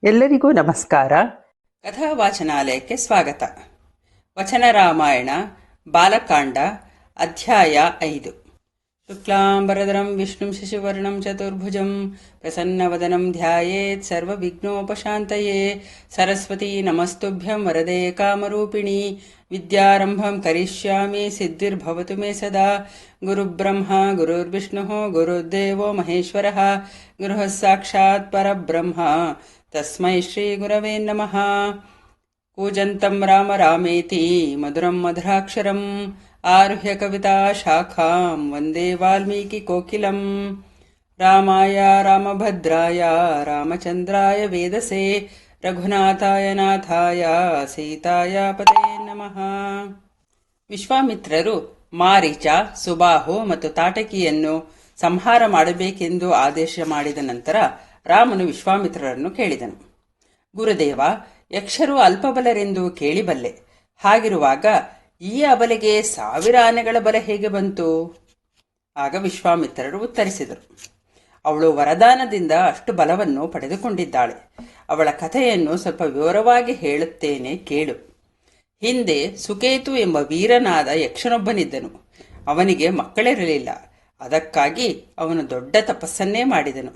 ಎಲ್ಲರಿಗೂ ನಮಸ್ಕಾರ. ಕಥಾವಾಚನಾಲಯಕ್ಕೆ ಸ್ವಾಗತ. ವಚನ ರಾಮಾಯಣ ಬಾಲಕಾಂಡ ಅಧ್ಯಾಯ 5. ಶುಕ್ಲಾಂಬರಧರಂ ವಿಷ್ಣುಂ ಶಶಿವರ್ಣಂ ಚತುರ್ಭುಜಂ ಪ್ರಸನ್ನವದನಂ ಧ್ಯಾಯೇತ್ ಸರ್ವವಿಘ್ನೋಪಶಾಂತಯೇ. ಸರಸ್ವತಿ ನಮಸ್ತುಭ್ಯಂ ವರದೆ ಕಾಮರೂಪಿಣಿ. ವಿದ್ಯಾರಂಭಂ ಕರಿಷ್ಯಾಮಿ ಸಿದ್ಧಿರ್ಭವತು ಮೇ ಸದಾ. ಗುರುಬ್ರಹ್ಮ ಗುರುರ್ವಿಷ್ಣುಃ ಗುರುರ್ದೇವೋ ಮಹೇಶ್ವರಃ. ಗುರುಃ ಸಾಕ್ಷಾತ್ ಪರಬ್ರಹ್ಮ ತಸ್ಮೈ ಶ್ರೀ ಗುರವೇ ನಮಃ. ಕೂಜಂತಂ ರಾಮ ರಾಮೇತಿ ಮಧುರಂ ಮಧುರಾಕ್ಷರಂ ಆರುಹ್ಯ ಕವಿತಾ ಶಾಖಾಂ ವಂದೇ ವಾಲ್ಮೀಕಿ ಕೋಕಿಲಂ. ರಾಮಾಯ ರಾಮಭದ್ರಾಯ ರಾಮಚಂದ್ರಾಯ ವೇದಸೇ ರಘುನಾಥಾಯ ನಾಥಾಯ ಸೀತಾಯ ಪತೇ ನಮಃ. ವಿಶ್ವಾಮಿತ್ರರು ಮಾರೀಚ, ಸುಬಾಹು ಮತ್ತು ತಾಟಕಿಯನ್ನು ಸಂಹಾರ ಮಾಡಬೇಕೆಂದು ಆದೇಶ ಮಾಡಿದ ನಂತರ ರಾಮನು ವಿಶ್ವಾಮಿತ್ರರನ್ನು ಕೇಳಿದನು. ಗುರುದೇವ, ಯಕ್ಷರು ಅಲ್ಪಬಲರೆಂದು ಕೇಳಿಬಲ್ಲೆ. ಹಾಗಿರುವಾಗ ಈ ಅಬಲೆಗೆ 1000 ಆನೆಗಳ ಬಲ ಹೇಗೆ ಬಂತು? ಆಗ ವಿಶ್ವಾಮಿತ್ರರು ಉತ್ತರಿಸಿದರು, ಅವಳು ವರದಾನದಿಂದ ಅಷ್ಟು ಬಲವನ್ನು ಪಡೆದುಕೊಂಡಿದ್ದಾಳೆ. ಅವಳ ಕಥೆಯನ್ನು ಸ್ವಲ್ಪ ವಿವರವಾಗಿ ಹೇಳುತ್ತೇನೆ ಕೇಳು. ಹಿಂದೆ ಸುಕೇತು ಎಂಬ ವೀರನಾದ ಯಕ್ಷನೊಬ್ಬನಿದ್ದನು. ಅವನಿಗೆ ಮಕ್ಕಳಿರಲಿಲ್ಲ. ಅದಕ್ಕಾಗಿ ಅವನು ದೊಡ್ಡ ತಪಸ್ಸನ್ನೇ ಮಾಡಿದನು.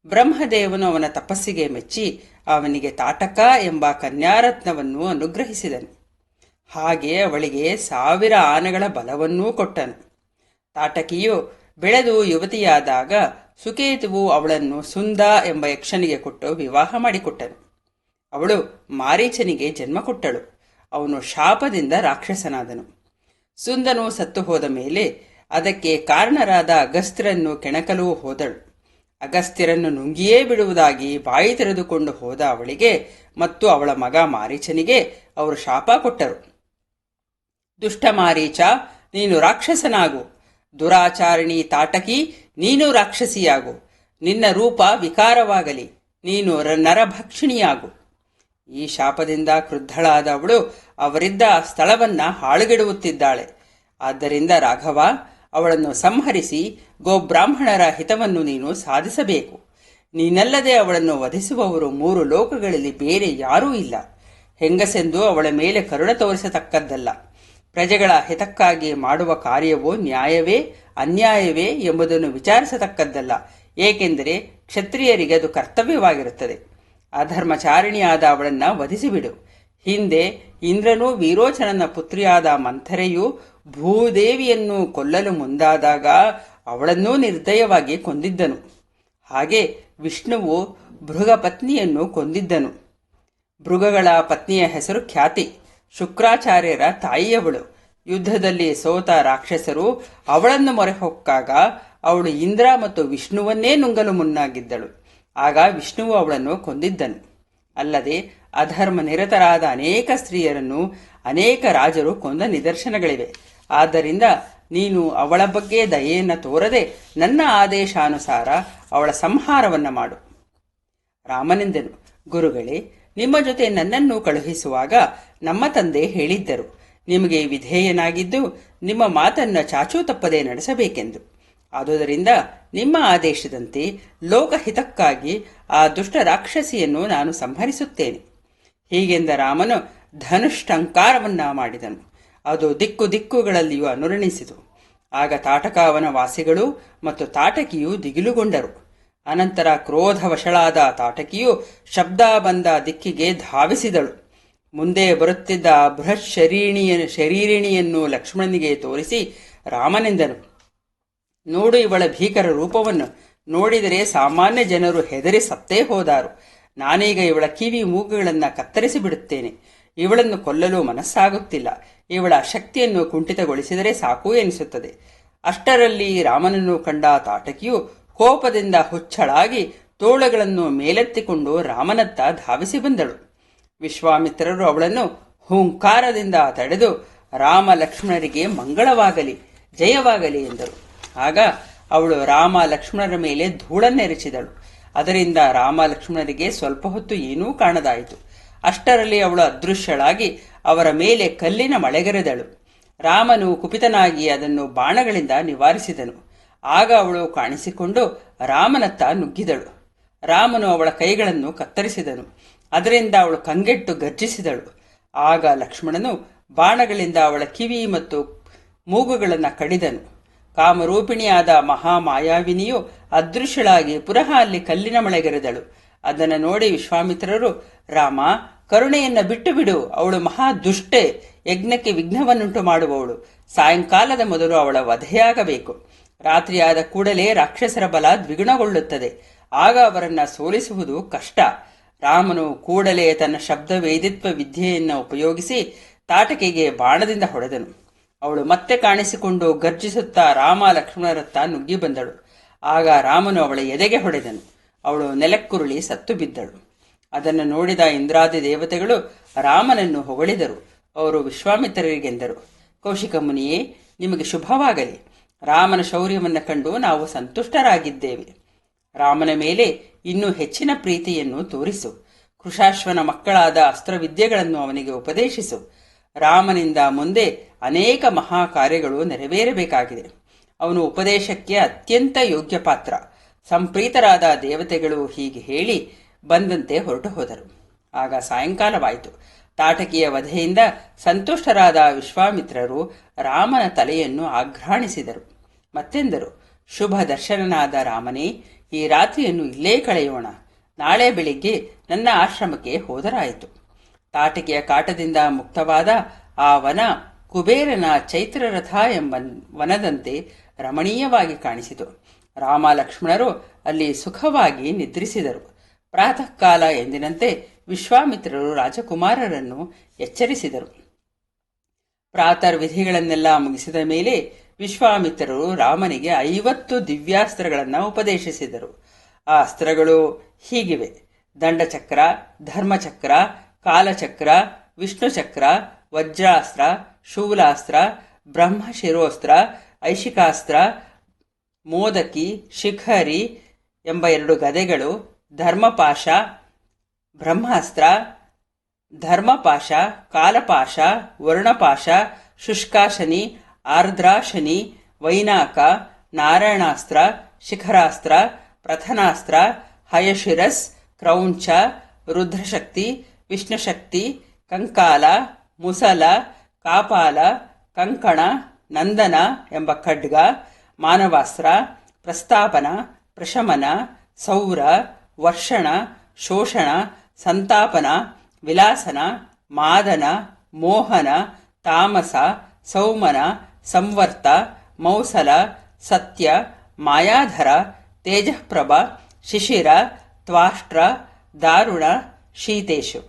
ಬ್ರಹ್ಮದೇವನು ಅವನ ತಪಸ್ಸಿಗೆ ಮೆಚ್ಚಿ ಅವನಿಗೆ ತಾಟಕ ಎಂಬ ಕನ್ಯಾರತ್ನವನ್ನು ಅನುಗ್ರಹಿಸಿದನು. ಹಾಗೆ ಅವಳಿಗೆ 1000 ಆನೆಗಳ ಬಲವನ್ನೂ ಕೊಟ್ಟನು. ತಾಟಕಿಯು ಬೆಳೆದು ಯುವತಿಯಾದಾಗ ಸುಕೇತುವು ಅವಳನ್ನು ಸುಂದ ಎಂಬ ಯಕ್ಷನಿಗೆ ಕೊಟ್ಟು ವಿವಾಹ ಮಾಡಿಕೊಟ್ಟನು. ಅವಳು ಮಾರೀಚನಿಗೆ ಜನ್ಮ ಕೊಟ್ಟಳು. ಅವನು ಶಾಪದಿಂದ ರಾಕ್ಷಸನಾದನು. ಸುಂದನು ಸತ್ತು ಹೋದ ಮೇಲೆ ಅದಕ್ಕೆ ಕಾರಣರಾದ ಅಗಸ್ತ್ಯರನ್ನು ಕೆಣಕಲು ಹೋದಳು. ಅಗಸ್ತ್ಯರನ್ನು ನುಂಗಿಯೇ ಬಿಡುವುದಾಗಿ ಬಾಯಿ ತೆರೆದುಕೊಂಡು ಹೋದ ಅವಳಿಗೆ ಮತ್ತು ಅವಳ ಮಗ ಮಾರೀಚನಿಗೆ ಅವರು ಶಾಪ ಕೊಟ್ಟರು. ದುಷ್ಟ ಮಾರೀಚ, ನೀನು ರಾಕ್ಷಸನಾಗು. ದುರಾಚಾರಿಣಿ ತಾಟಕಿ, ನೀನು ರಾಕ್ಷಸಿಯಾಗು. ನಿನ್ನ ರೂಪ ವಿಕಾರವಾಗಲಿ. ನೀನು ನರಭಕ್ಷಿಣಿಯಾಗು. ಈ ಶಾಪದಿಂದ ಕ್ರುದ್ಧಳಾದ ಅವಳು ಅವರಿದ್ದ ಸ್ಥಳವನ್ನ ಹಾಳುಗೆಡುತ್ತಿದ್ದಾಳೆ. ಆದ್ದರಿಂದ ರಾಘವ, ಅವಳನ್ನು ಸಂಹರಿಸಿ ಗೋಬ್ರಾಹ್ಮಣರ ಹಿತವನ್ನು ನೀನು ಸಾಧಿಸಬೇಕು. ನೀನಲ್ಲದೆ ಅವಳನ್ನು ವಧಿಸುವವರು 3 ಲೋಕಗಳಲ್ಲಿ ಬೇರೆ ಯಾರೂ ಇಲ್ಲ. ಹೆಂಗಸೆಂದು ಅವಳ ಮೇಲೆ ಕರುಣ ತೋರಿಸತಕ್ಕದ್ದಲ್ಲ. ಪ್ರಜೆಗಳ ಹಿತಕ್ಕಾಗಿ ಮಾಡುವ ಕಾರ್ಯವೋ ನ್ಯಾಯವೇ ಅನ್ಯಾಯವೇ ಎಂಬುದನ್ನು ವಿಚಾರಿಸತಕ್ಕದ್ದಲ್ಲ. ಏಕೆಂದರೆ ಕ್ಷತ್ರಿಯರಿಗೆ ಅದು ಕರ್ತವ್ಯವಾಗಿರುತ್ತದೆ. ಅಧರ್ಮಚಾರಿಣಿಯಾದ ಅವಳನ್ನ ವಧಿಸಿಬಿಡು. ಹಿಂದೆ ಇಂದ್ರನೂ ವೀರೋಚನನ ಪುತ್ರಿಯಾದ ಮಂಥರೆಯು ಭೂದೇವಿಯನ್ನು ಕೊಲ್ಲಲು ಮುಂದಾದಾಗ ಅವಳನ್ನೂ ನಿರ್ದಯವಾಗಿ ಕೊಂದಿದ್ದನು. ಹಾಗೆ ವಿಷ್ಣುವು ಭೃಗ ಪತ್ನಿಯನ್ನು ಕೊಂದಿದ್ದನು. ಭೃಗಗಳ ಪತ್ನಿಯ ಹೆಸರು ಖ್ಯಾತಿ. ಶುಕ್ರಾಚಾರ್ಯರ ತಾಯಿಯವಳು. ಯುದ್ಧದಲ್ಲಿ ಸೋತ ರಾಕ್ಷಸರು ಅವಳನ್ನು ಮೊರೆಹೊಕ್ಕಾಗ ಅವಳು ಇಂದ್ರ ಮತ್ತು ವಿಷ್ಣುವನ್ನೇ ನುಂಗಲು ಮುನ್ನಾಗಿದ್ದಳು. ಆಗ ವಿಷ್ಣುವು ಅವಳನ್ನು ಕೊಂದಿದ್ದನು. ಅಲ್ಲದೆ ಅಧರ್ಮ ನಿರತರಾದ ಅನೇಕ ಸ್ತ್ರೀಯರನ್ನು ಅನೇಕ ರಾಜರು ಕೊಂದ ನಿದರ್ಶನಗಳಿವೆ. ಆದ್ದರಿಂದ ನೀನು ಅವಳ ಬಗ್ಗೆ ದಯೆಯನ್ನು ತೋರದೆ ನನ್ನ ಆದೇಶಾನುಸಾರ ಅವಳ ಸಂಹಾರವನ್ನ ಮಾಡು. ರಾಮನೆಂದನು, ಗುರುಗಳೇ, ನಿಮ್ಮ ಜೊತೆ ನನ್ನನ್ನು ಕಳುಹಿಸುವಾಗ ನಮ್ಮ ತಂದೆ ಹೇಳಿದ್ದರು, ನಿಮಗೆ ವಿಧೇಯನಾಗಿದ್ದು ನಿಮ್ಮ ಮಾತನ್ನ ಚಾಚೂ ತಪ್ಪದೆ ನಡೆಸಬೇಕೆಂದು. ಆದುದರಿಂದ ನಿಮ್ಮ ಆದೇಶದಂತೆ ಲೋಕಹಿತಕ್ಕಾಗಿ ಆ ದುಷ್ಟ ರಾಕ್ಷಸಿಯನ್ನು ನಾನು ಸಂಹರಿಸುತ್ತೇನೆ. ಹೀಗೆಂದ ರಾಮನು ಧನುಷ್ಟಂಕಾರವನ್ನ ಮಾಡಿದನು. ಅದು ದಿಕ್ಕು ದಿಕ್ಕುಗಳಲ್ಲಿಯೂ ಅನುರಣಿಸಿತು. ಆಗ ತಾಟಕಾವನ ವಾಸಿಗಳು ಮತ್ತು ತಾಟಕಿಯು ದಿಗಿಲುಗೊಂಡರು. ಅನಂತರ ಕ್ರೋಧವಶಳಾದ ತಾಟಕಿಯು ಶಬ್ದ ಬಂದ ದಿಕ್ಕಿಗೆ ಧಾವಿಸಿದಳು. ಮುಂದೆ ಬರುತ್ತಿದ್ದ ಬೃಹತ್ ಶರೀರಿಣಿಯನ್ನು ಲಕ್ಷ್ಮಣನಿಗೆ ತೋರಿಸಿ ರಾಮನೆಂದನು, ನೋಡು ಇವಳ ಭೀಕರ ರೂಪವನ್ನು. ನೋಡಿದರೆ ಸಾಮಾನ್ಯ ಜನರು ಹೆದರಿ ಸತ್ತೇ ಹೋದಾರು. ನಾನೀಗ ಇವಳ ಕಿವಿ ಮೂಗುಗಳನ್ನು ಕತ್ತರಿಸಿ ಬಿಡುತ್ತೇನೆ. ಇವಳನ್ನು ಕೊಲ್ಲಲು ಮನಸ್ಸಾಗುತ್ತಿಲ್ಲ. ಇವಳ ಶಕ್ತಿಯನ್ನು ಕುಂಠಿತಗೊಳಿಸಿದರೆ ಸಾಕು ಎನಿಸುತ್ತದೆ. ಅಷ್ಟರಲ್ಲಿ ರಾಮನನ್ನು ಕಂಡ ತಾಟಕಿಯು ಕೋಪದಿಂದ ಹುಚ್ಚಳಾಗಿ ತೋಳುಗಳನ್ನು ಮೇಲೆತ್ತಿಕೊಂಡು ರಾಮನತ್ತ ಧಾವಿಸಿ ಬಂದಳು. ವಿಶ್ವಾಮಿತ್ರರು ಅವಳನ್ನು ಹೂಂಕಾರದಿಂದ ತಡೆದು ರಾಮ ಲಕ್ಷ್ಮಣರಿಗೆ ಮಂಗಳವಾಗಲಿ, ಜಯವಾಗಲಿ ಎಂದರು. ಆಗ ಅವಳು ರಾಮ ಲಕ್ಷ್ಮಣರ ಮೇಲೆ ಧೂಳನ್ನೆರಚಿದಳು. ಅದರಿಂದ ರಾಮ ಲಕ್ಷ್ಮಣರಿಗೆ ಸ್ವಲ್ಪ ಹೊತ್ತು ಏನೂ ಕಾಣದಾಯಿತು. ಅಷ್ಟರಲ್ಲಿ ಅವಳು ಅದೃಶ್ಯಳಾಗಿ ಅವರ ಮೇಲೆ ಕಲ್ಲಿನ ಮಳೆಗರೆದಳು. ರಾಮನು ಕುಪಿತನಾಗಿ ಅದನ್ನು ಬಾಣಗಳಿಂದ ನಿವಾರಿಸಿದನು. ಆಗ ಅವಳು ಕಾಣಿಸಿಕೊಂಡು ರಾಮನತ್ತ ನುಗ್ಗಿದಳು. ರಾಮನು ಅವಳ ಕೈಗಳನ್ನು ಕತ್ತರಿಸಿದನು. ಅದರಿಂದ ಅವಳು ಕಂಗೆಟ್ಟು ಗರ್ಜಿಸಿದಳು. ಆಗ ಲಕ್ಷ್ಮಣನು ಬಾಣಗಳಿಂದ ಅವಳ ಕಿವಿ ಮತ್ತು ಮೂಗುಗಳನ್ನು ಕಡಿದನು. ಕಾಮರೂಪಿಣಿಯಾದ ಮಹಾಮಾಯಾವಿನಿಯು ಅದೃಶ್ಯಳಾಗಿ ಪುನಃ ಅಲ್ಲಿ ಕಲ್ಲಿನ ಮಳೆಗೆರೆದಳು. ಅದನ್ನು ನೋಡಿ ವಿಶ್ವಾಮಿತ್ರರು, ರಾಮ, ಕರುಣೆಯನ್ನ ಬಿಟ್ಟು ಬಿಡು, ಅವಳು ಮಹಾ ದುಷ್ಟೆ, ಯಜ್ಞಕ್ಕೆ ವಿಘ್ನವನ್ನುಂಟು ಮಾಡುವವಳು. ಸಾಯಂಕಾಲದ ಮೊದಲು ಅವಳ ವಧೆಯಾಗಬೇಕು. ರಾತ್ರಿಯಾದ ಕೂಡಲೇ ರಾಕ್ಷಸರ ಬಲ ದ್ವಿಗುಣಗೊಳ್ಳುತ್ತದೆ. ಆಗ ಅವರನ್ನ ಸೋಲಿಸುವುದು ಕಷ್ಟ. ರಾಮನು ಕೂಡಲೇ ತನ್ನ ಶಬ್ದ ವೇದಿತ್ವ ವಿದ್ಯೆಯನ್ನು ಉಪಯೋಗಿಸಿ ತಾಟಕಿಗೆ ಬಾಣದಿಂದ ಹೊಡೆದನು. ಅವಳು ಮತ್ತೆ ಕಾಣಿಸಿಕೊಂಡು ಗರ್ಜಿಸುತ್ತಾ ರಾಮ ಲಕ್ಷ್ಮಣರತ್ತ ನುಗ್ಗಿ ಬಂದಳು. ಆಗ ರಾಮನು ಅವಳ ಎದೆಗೆ ಹೊಡೆದನು. ಅವಳು ನೆಲಕ್ಕುರುಳಿ ಸತ್ತು ಬಿದ್ದಳು. ಅದನ್ನು ನೋಡಿದ ಇಂದ್ರಾದಿ ದೇವತೆಗಳು ರಾಮನನ್ನು ಹೊಗಳಿದರು. ಅವರು ವಿಶ್ವಾಮಿತ್ರರಿಗೆಂದರು, ಕೌಶಿಕ ಮುನಿಯೇ, ನಿಮಗೆ ಶುಭವಾಗಲಿ. ರಾಮನ ಶೌರ್ಯವನ್ನು ಕಂಡು ನಾವು ಸಂತುಷ್ಟರಾಗಿದ್ದೇವೆ. ರಾಮನ ಮೇಲೆ ಇನ್ನೂ ಹೆಚ್ಚಿನ ಪ್ರೀತಿಯನ್ನು ತೋರಿಸು. ಕೃಶಾಶ್ವನ ಮಕ್ಕಳಾದ ಅಸ್ತ್ರವಿದ್ಯೆಗಳನ್ನು ಅವನಿಗೆ ಉಪದೇಶಿಸು. ರಾಮನಿಂದ ಮುಂದೆ ಅನೇಕ ಮಹಾ ಕಾರ್ಯಗಳು ನೆರವೇರಬೇಕಾಗಿದೆ. ಅವನು ಉಪದೇಶಕ್ಕೆ ಅತ್ಯಂತ ಯೋಗ್ಯ ಪಾತ್ರ. ಸಂಪ್ರೀತರಾದ ದೇವತೆಗಳು ಹೀಗೆ ಹೇಳಿ ಬಂದಂತೆ ಹೊರಟು ಹೋದರು. ಆಗ ಸಾಯಂಕಾಲವಾಯಿತು. ತಾಟಕಿಯ ವಧೆಯಿಂದ ಸಂತುಷ್ಟರಾದ ವಿಶ್ವಾಮಿತ್ರರು ರಾಮನ ತಲೆಯನ್ನು ಆಘ್ರಾಣಿಸಿದರು. ಮತ್ತೆಂದರು, ಶುಭ ದರ್ಶನನಾದ ರಾಮನೇ, ಈ ರಾತ್ರಿಯನ್ನು ಇಲ್ಲೇ ಕಳೆಯೋಣ. ನಾಳೆ ಬೆಳಿಗ್ಗೆ ನನ್ನ ಆಶ್ರಮಕ್ಕೆ ಹೋದರಾಯಿತು. ತಾಟಕಿಯ ಕಾಟದಿಂದ ಮುಕ್ತವಾದ ಆ ವನ ಕುಬೇರನ ಚೈತ್ರರಥ ಎಂಬ ವನದಂತೆ ರಮಣೀಯವಾಗಿ ಕಾಣಿಸಿತು. ರಾಮ ಲಕ್ಷ್ಮಣರು ಅಲ್ಲಿ ಸುಖವಾಗಿ ನಿದ್ರಿಸಿದರು. ಪ್ರಾತಃ ಕಾಲ ಎಂದಿನಂತೆ ವಿಶ್ವಾಮಿತ್ರರು ರಾಜಕುಮಾರರನ್ನು ಎಚ್ಚರಿಸಿದರು. ಪ್ರಾತರ್ವಿಧಿಗಳನ್ನೆಲ್ಲ ಮುಗಿಸಿದ ಮೇಲೆ ವಿಶ್ವಾಮಿತ್ರರು ರಾಮನಿಗೆ 50 ದಿವ್ಯಾಸ್ತ್ರಗಳನ್ನು ಉಪದೇಶಿಸಿದರು. ಆ ಅಸ್ತ್ರಗಳು ಹೀಗಿವೆ: ದಂಡಚಕ್ರ, ಧರ್ಮಚಕ್ರ, ಕಾಲಚಕ್ರ, ವಿಷ್ಣುಚಕ್ರ, ವಜ್ರಾಸ್ತ್ರ, ಶೂಲಾಸ್ತ್ರ, ಬ್ರಹ್ಮಶಿರೋಸ್ತ್ರ, ಐಶಿಕಾಸ್ತ್ರ, ಮೋದಕಿ, ಶಿಖರಿ ಎಂಬ 2 ಗದೆಗಳು, ಧರ್ಮಪಾಶ, ಬ್ರಹ್ಮಾಸ್ತ್ರ, ಧರ್ಮಪಾಶ, ಕಾಲಪಾಶ, ವರುಣಪಾಶ, ಶುಷ್ಕಾಶನಿ, ಆರ್ದ್ರಾಶನಿ, ವೈನಾಕ, ನಾರಾಯಣಾಸ್ತ್ರ, ಶಿಖರಾಸ್ತ್ರ, ಪ್ರಥನಾಸ್ತ್ರ, ಹಯಶಿರಸ್, ಕ್ರೌಂಚ, ರುದ್ರಶಕ್ತಿ, ವಿಷ್ಣುಶಕ್ತಿ, ಕಂಕಾಲ, ಮುಸಲ, ಕಾಪಾಲ, ಕಂಕಣ, ನಂದನ ಎಂಬ ಖಡ್ಗ, ಮಾನವಾಸ್ತ್ರ, ಪ್ರಸ್ತಾಪನ, ಪ್ರಶಮನ, ಸೌರ, ವರ್ಷಣ, ಶೋಷಣ, ಸಂತಾಪನ, ವಿಲಾಸನ, ಮಾದನ, ಮೋಹನ, ತಾಮಸ, ಸೌಮನ, ಸಂವರ್ತ, ಮೌಸಲ, ಸತ್ಯ, ಮಾಯಾಧರ, ತೇಜಃಪ್ರಭ, ಶಿಶಿರ, ತ್ವಾಷ್ಟ್ರ, ದಾರುಣ, ಶೀತೇಶು.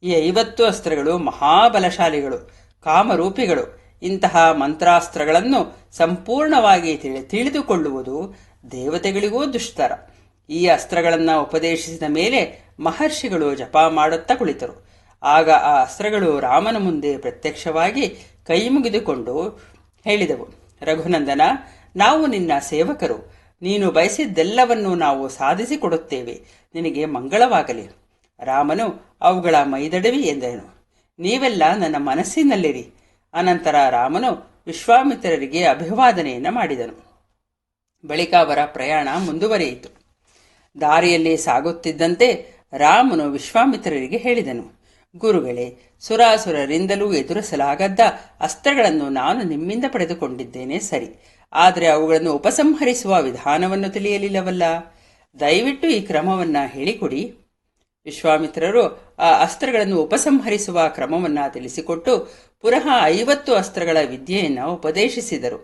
ಈ 50 ಅಸ್ತ್ರಗಳು ಮಹಾಬಲಶಾಲಿಗಳು, ಕಾಮರೂಪಿಗಳು. ಇಂತಹ ಮಂತ್ರಾಸ್ತ್ರಗಳನ್ನು ಸಂಪೂರ್ಣವಾಗಿ ತಿಳಿದುಕೊಳ್ಳುವುದು ದೇವತೆಗಳಿಗೂ ದುಷ್ತರ. ಈ ಅಸ್ತ್ರಗಳನ್ನು ಉಪದೇಶಿಸಿದ ಮೇಲೆ ಮಹರ್ಷಿಗಳು ಜಪ ಮಾಡುತ್ತಾ ಕುಳಿತರು. ಆಗ ಆ ಅಸ್ತ್ರಗಳು ರಾಮನ ಮುಂದೆ ಪ್ರತ್ಯಕ್ಷವಾಗಿ ಕೈ ಮುಗಿದುಕೊಂಡು ಹೇಳಿದವು, ರಘುನಂದನ, ನಾವು ನಿನ್ನ ಸೇವಕರು. ನೀನು ಬಯಸಿದ್ದೆಲ್ಲವನ್ನೂ ನಾವು ಸಾಧಿಸಿಕೊಡುತ್ತೇವೆ. ನಿನಗೆ ಮಂಗಳವಾಗಲಿ. ರಾಮನು ಅವುಗಳ ಮೈದಡವಿ ಎಂದನು. ನೀವೆಲ್ಲ ನನ್ನ ಮನಸ್ಸಿನಲ್ಲಿರಿ. ಅನಂತರ ರಾಮನು ವಿಶ್ವಾಮಿತ್ರರಿಗೆ ಅಭಿವಾದನೆಯನ್ನು ಮಾಡಿದನು. ಬಳಿಕ ಅವರ ಪ್ರಯಾಣ ಮುಂದುವರಿಯಿತು. ದಾರಿಯಲ್ಲಿ ಸಾಗುತ್ತಿದ್ದಂತೆ ರಾಮನು ವಿಶ್ವಾಮಿತ್ರರಿಗೆ ಹೇಳಿದನು, ಗುರುಗಳೇ, ಸುರಾಸುರರಿಂದಲೂ ಎದುರಿಸಲಾಗದ್ದ ಅಸ್ತ್ರಗಳನ್ನು ನಾನು ನಿಮ್ಮಿಂದ ಪಡೆದುಕೊಂಡಿದ್ದೇನೆ ಸರಿ, ಆದರೆ ಅವುಗಳನ್ನು ಉಪಸಂಹರಿಸುವ ವಿಧಾನವನ್ನು ತಿಳಿಯಲಿಲ್ಲವಲ್ಲ. ದಯವಿಟ್ಟು ಈ ಕ್ರಮವನ್ನು ಹೇಳಿಕೊಡಿ. ವಿಶ್ವಾಮಿತ್ರರು ಆ ಅಸ್ತ್ರಗಳನ್ನು ಉಪಸಂಹರಿಸುವ ಕ್ರಮವನ್ನು ತಿಳಿಸಿಕೊಟ್ಟು ಪುನಃ 50 ಅಸ್ತ್ರಗಳ ವಿದ್ಯೆಯನ್ನು ಉಪದೇಶಿಸಿದರು.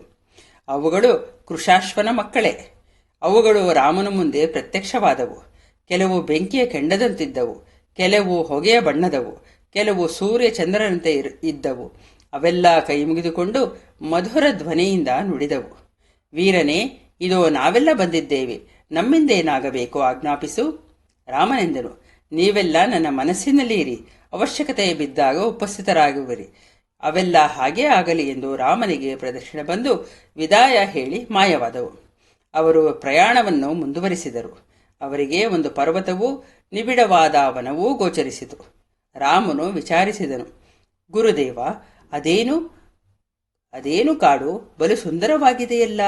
ಅವುಗಳು ಕೃಶಾಶ್ವನ ಮಕ್ಕಳೇ. ಅವುಗಳು ರಾಮನ ಮುಂದೆ ಪ್ರತ್ಯಕ್ಷವಾದವು. ಕೆಲವು ಬೆಂಕಿಯ ಕೆಂಡದಂತಿದ್ದವು, ಕೆಲವು ಹೊಗೆಯ ಬಣ್ಣದವು, ಕೆಲವು ಸೂರ್ಯ ಚಂದ್ರನಂತೆ ಇದ್ದವು. ಅವೆಲ್ಲ ಕೈ ಮುಗಿದುಕೊಂಡು ಮಧುರ ಧ್ವನಿಯಿಂದ ನುಡಿದವು. ವೀರನೇ, ಇದೋ ನಾವೆಲ್ಲ ಬಂದಿದ್ದೇವೆ. ನಮ್ಮಿಂದೇನಾಗಬೇಕು ಆಜ್ಞಾಪಿಸು. ರಾಮನೆಂದನು, ನೀವೆಲ್ಲ ನನ್ನ ಮನಸ್ಸಿನಲ್ಲಿ ಇರಿ. ಅವಶ್ಯಕತೆ ಬಿದ್ದಾಗ ಉಪಸ್ಥಿತರಾಗುವಿರಿ. ಅವೆಲ್ಲ ಹಾಗೇ ಆಗಲಿ ಎಂದು ರಾಮನಿಗೆ ಪ್ರದಕ್ಷಿಣೆ ಬಂದು ವಿದಾಯ ಹೇಳಿ ಮಾಯವಾದವು. ಅವರು ಪ್ರಯಾಣವನ್ನು ಮುಂದುವರಿಸಿದರು. ಅವರಿಗೆ ಒಂದು ಪರ್ವತವೂ ನಿಬಿಡವಾದ ವನವೂ ಗೋಚರಿಸಿತು. ರಾಮನು ವಿಚಾರಿಸಿದನು, ಗುರುದೇವ, ಅದೇನು ಕಾಡು ಬಲು ಸುಂದರವಾಗಿದೆಯಲ್ಲ.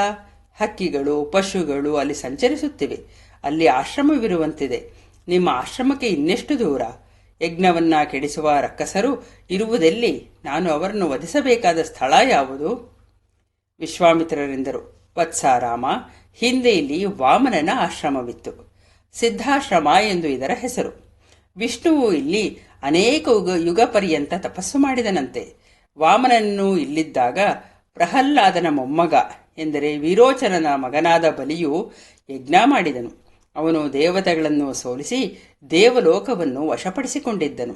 ಹಕ್ಕಿಗಳು, ಪಶುಗಳು ಅಲ್ಲಿ ಸಂಚರಿಸುತ್ತಿವೆ. ಅಲ್ಲಿ ಆಶ್ರಮವಿರುವಂತಿದೆ. ನಿಮ್ಮ ಆಶ್ರಮಕ್ಕೆ ಇನ್ನೆಷ್ಟು ದೂರ? ಯಜ್ಞವನ್ನ ಕೆಡಿಸುವ ರಕ್ಕಸರು ಇರುವುದೆಲ್ಲಿ? ನಾನು ಅವರನ್ನು ವಧಿಸಬೇಕಾದ ಸ್ಥಳ ಯಾವುದು? ವಿಶ್ವಾಮಿತ್ರರೆಂದರು, ವತ್ಸಾರಾಮ, ಹಿಂದೆ ಇಲ್ಲಿ ವಾಮನನ ಆಶ್ರಮವಿತ್ತು. ಸಿದ್ಧಾಶ್ರಮ ಎಂದು ಇದರ ಹೆಸರು. ವಿಷ್ಣುವು ಇಲ್ಲಿ ಅನೇಕ ಯುಗ ಪರ್ಯಂತ ತಪಸ್ಸು ಮಾಡಿದನಂತೆ. ವಾಮನನ್ನು ಇಲ್ಲಿದ್ದಾಗ ಪ್ರಹ್ಲಾದನ ಮೊಮ್ಮಗ ಎಂದರೆ ವಿರೋಚನನ ಮಗನಾದ ಬಲಿಯು ಯಜ್ಞ ಮಾಡಿದನು. ಅವನು ದೇವತೆಗಳನ್ನು ಸೋಲಿಸಿ ದೇವಲೋಕವನ್ನು ವಶಪಡಿಸಿಕೊಂಡಿದ್ದನು.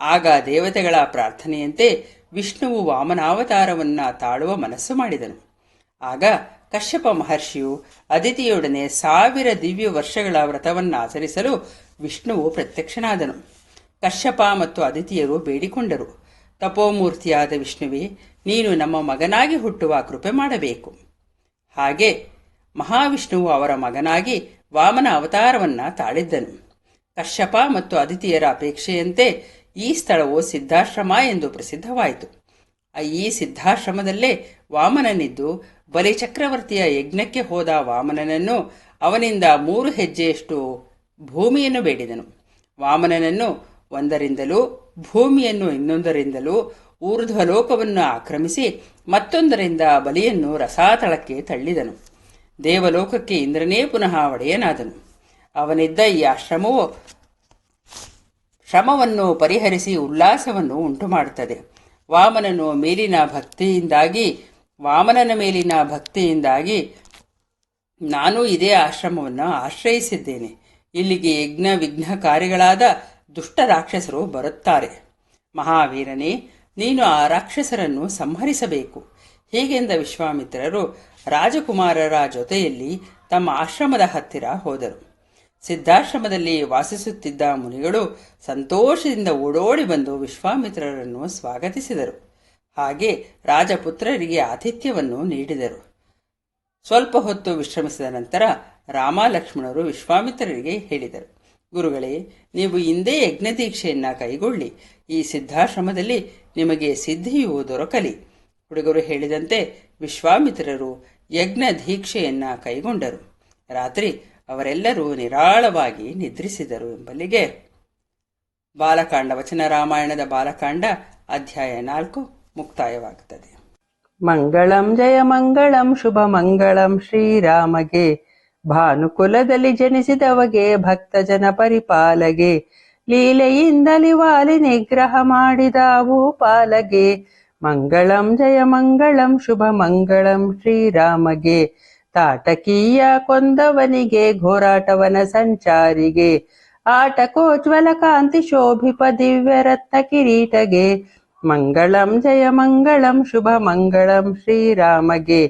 ಆಗ ದೇವತೆಗಳ ಪ್ರಾರ್ಥನೆಯಂತೆ ವಿಷ್ಣುವು ವಾಮನಾವತಾರವನ್ನ ತಾಳುವ ಮನಸ್ಸು ಮಾಡಿದನು. ಆಗ ಕಶ್ಯಪ ಮಹರ್ಷಿಯು ಅದಿತಿಯೊಡನೆ 1000 ದಿವ್ಯ ವರ್ಷಗಳ ವ್ರತವನ್ನಾಚರಿಸಲು ವಿಷ್ಣುವು ಪ್ರತ್ಯಕ್ಷನಾದನು. ಕಶ್ಯಪ ಮತ್ತು ಅದಿತಿಯರು ಬೇಡಿಕೊಂಡರು, ತಪೋಮೂರ್ತಿಯಾದ ವಿಷ್ಣುವೇ, ನೀನು ನಮ್ಮ ಮಗನಾಗಿ ಹುಟ್ಟುವ ಕೃಪೆ ಮಾಡಬೇಕು. ಹಾಗೆ ಮಹಾವಿಷ್ಣುವು ಅವರ ಮಗನಾಗಿ ವಾಮನ ಅವತಾರವನ್ನ ತಾಳಿದ್ದನು. ಕಶ್ಯಪ ಮತ್ತು ಅದಿತಿಯರ ಅಪೇಕ್ಷೆಯಂತೆ ಈ ಸ್ಥಳವು ಸಿದ್ಧಾಶ್ರಮ ಎಂದು ಪ್ರಸಿದ್ಧವಾಯಿತು. ಈ ಸಿದ್ಧಾಶ್ರಮದಲ್ಲೇ ವಾಮನನಿದ್ದು ಬಲಿಚಕ್ರವರ್ತಿಯ ಯಜ್ಞಕ್ಕೆ ಹೋದ ವಾಮನನನ್ನು ಅವನಿಂದ 3 ಹೆಜ್ಜೆಯಷ್ಟು ಭೂಮಿಯನ್ನು ಬೇಡಿದನು. ವಾಮನನನ್ನು ಒಂದರಿಂದಲೂ, ಭೂಮಿಯನ್ನು ಇನ್ನೊಂದರಿಂದಲೂ, ಊರ್ಧ್ವಲೋಕವನ್ನು ಆಕ್ರಮಿಸಿ ಮತ್ತೊಂದರಿಂದ ಬಲಿಯನ್ನು ರಸಾತಳಕ್ಕೆ ತಳ್ಳಿದನು. ದೇವಲೋಕಕ್ಕೆ ಇಂದ್ರನೇ ಪುನಃ ಒಡೆಯನಾದನು. ಅವನಿದ್ದ ಈ ಆಶ್ರಮವು ಶ್ರಮವನ್ನು ಪರಿಹರಿಸಿ ಉಲ್ಲಾಸವನ್ನು ಉಂಟುಮಾಡುತ್ತದೆ. ವಾಮನನ ಮೇಲಿನ ಭಕ್ತಿಯಿಂದಾಗಿ ನಾನು ಇದೇ ಆಶ್ರಮವನ್ನು ಆಶ್ರಯಿಸಿದ್ದೇನೆ. ಇಲ್ಲಿಗೆ ಯಜ್ಞ ವಿಘ್ನಕಾರಿಗಳಾದ ದುಷ್ಟ ರಾಕ್ಷಸರು ಬರುತ್ತಾರೆ. ಮಹಾವೀರನೇ, ನೀನು ಆ ರಾಕ್ಷಸರನ್ನು ಸಂಹರಿಸಬೇಕು. ಹೀಗೆಂದ ವಿಶ್ವಾಮಿತ್ರರು ರಾಜಕುಮಾರರ ಜೊತೆಯಲ್ಲಿ ತಮ್ಮ ಆಶ್ರಮದ ಹತ್ತಿರ ಹೋದರು. ಸಿದ್ಧಾಶ್ರಮದಲ್ಲಿ ವಾಸಿಸುತ್ತಿದ್ದ ಮುನಿಗಳು ಸಂತೋಷದಿಂದ ಓಡೋಡಿ ಬಂದು ವಿಶ್ವಾಮಿತ್ರರನ್ನು ಸ್ವಾಗತಿಸಿದರು. ಹಾಗೆ ರಾಜಪುತ್ರರಿಗೆ ಆತಿಥ್ಯವನ್ನು ನೀಡಿದರು. ಸ್ವಲ್ಪ ಹೊತ್ತು ವಿಶ್ರಮಿಸಿದ ನಂತರ ರಾಮ ಲಕ್ಷ್ಮಣರು ವಿಶ್ವಾಮಿತ್ರರಿಗೆ ಹೇಳಿದರು, ಗುರುಗಳೇ, ನೀವು ಇಂದೇ ಯಜ್ಞದೀಕ್ಷೆಯನ್ನ ಕೈಗೊಳ್ಳಿ. ಈ ಸಿದ್ಧಾಶ್ರಮದಲ್ಲಿ ನಿಮಗೆ ಸಿದ್ಧಿಯು ದೊರಕಲಿ. ಹುಡುಗರು ಹೇಳಿದಂತೆ ವಿಶ್ವಾಮಿತ್ರರು ಯಜ್ಞ ದೀಕ್ಷೆಯನ್ನ ಕೈಗೊಂಡರು. ರಾತ್ರಿ ಅವರೆಲ್ಲರೂ ನಿರಾಳವಾಗಿ ನಿದ್ರಿಸಿದರು. ಎಂಬಲ್ಲಿಗೆ ಬಾಲಕಾಂಡ, ವಚನ ರಾಮಾಯಣದ ಬಾಲಕಾಂಡ ಅಧ್ಯಾಯ 4 ಮುಕ್ತಾಯವಾಗುತ್ತದೆ. ಮಂಗಳಂ ಜಯ ಮಂಗಳಂ ಶುಭ ಮಂಗಳಂ ಶ್ರೀರಾಮಗೆ. ಭಾನುಕುಲದಲ್ಲಿ ಜನಿಸಿದವಗೆ ಭಕ್ತ ಜನ ಪರಿಪಾಲಗೆ. ಲೀಲೆಯಿಂದಲಿ ವಾಲಿ ನಿಗ್ರಹ ಮಾಡಿದ ಭೂಪಾಲಗೆ. ಮಂಗಳಂ ಜಯ ಮಂಗಳಂ ಶುಭ ಮಂಗಳಂ ಶ್ರೀರಾಮಗೆ. ತಾಟಕೀಯ ಕೊಂದವನಿಗೆ ಘೋರಾಟವನ ಸಂಚಾರಿಗೆ. ಆಟಕೋಜ್ವಲ ಕಾಂತಿ ಶೋಭಿಪ ದಿವ್ಯ ರತ್ನ ಕಿರೀಟಗೆ. ಮಂಗಳಂ ಜಯ ಮಂಗಳಂ ಶುಭ ಮಂಗಳಂ ಶ್ರೀರಾಮಗೆ.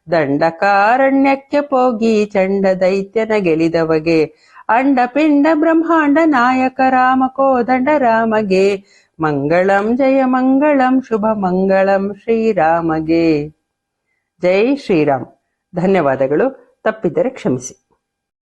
ದಂಡಕಾರಣ್ಯಕ್ಕೆ ಪೋಗಿ ಚಂಡ ದೈತ್ಯನ ಗೆಲಿದವಗೆ. ಅಂಡ ಪಿಂಡ ಬ್ರಹ್ಮಾಂಡ ನಾಯಕ ರಾಮ ಕೋದಂಡ ರಾಮಗೆ. ಮಂಗಳಂ ಜಯ ಮಂಗಳಂ ಶುಭ ಮಂಗಳಂ ಶ್ರೀರಾಮಗೆ. ಜೈ ಶ್ರೀರಾಮ್. ಧನ್ಯವಾದಗಳು. ತಪ್ಪಿದ್ದರೆ ಕ್ಷಮಿಸಿ.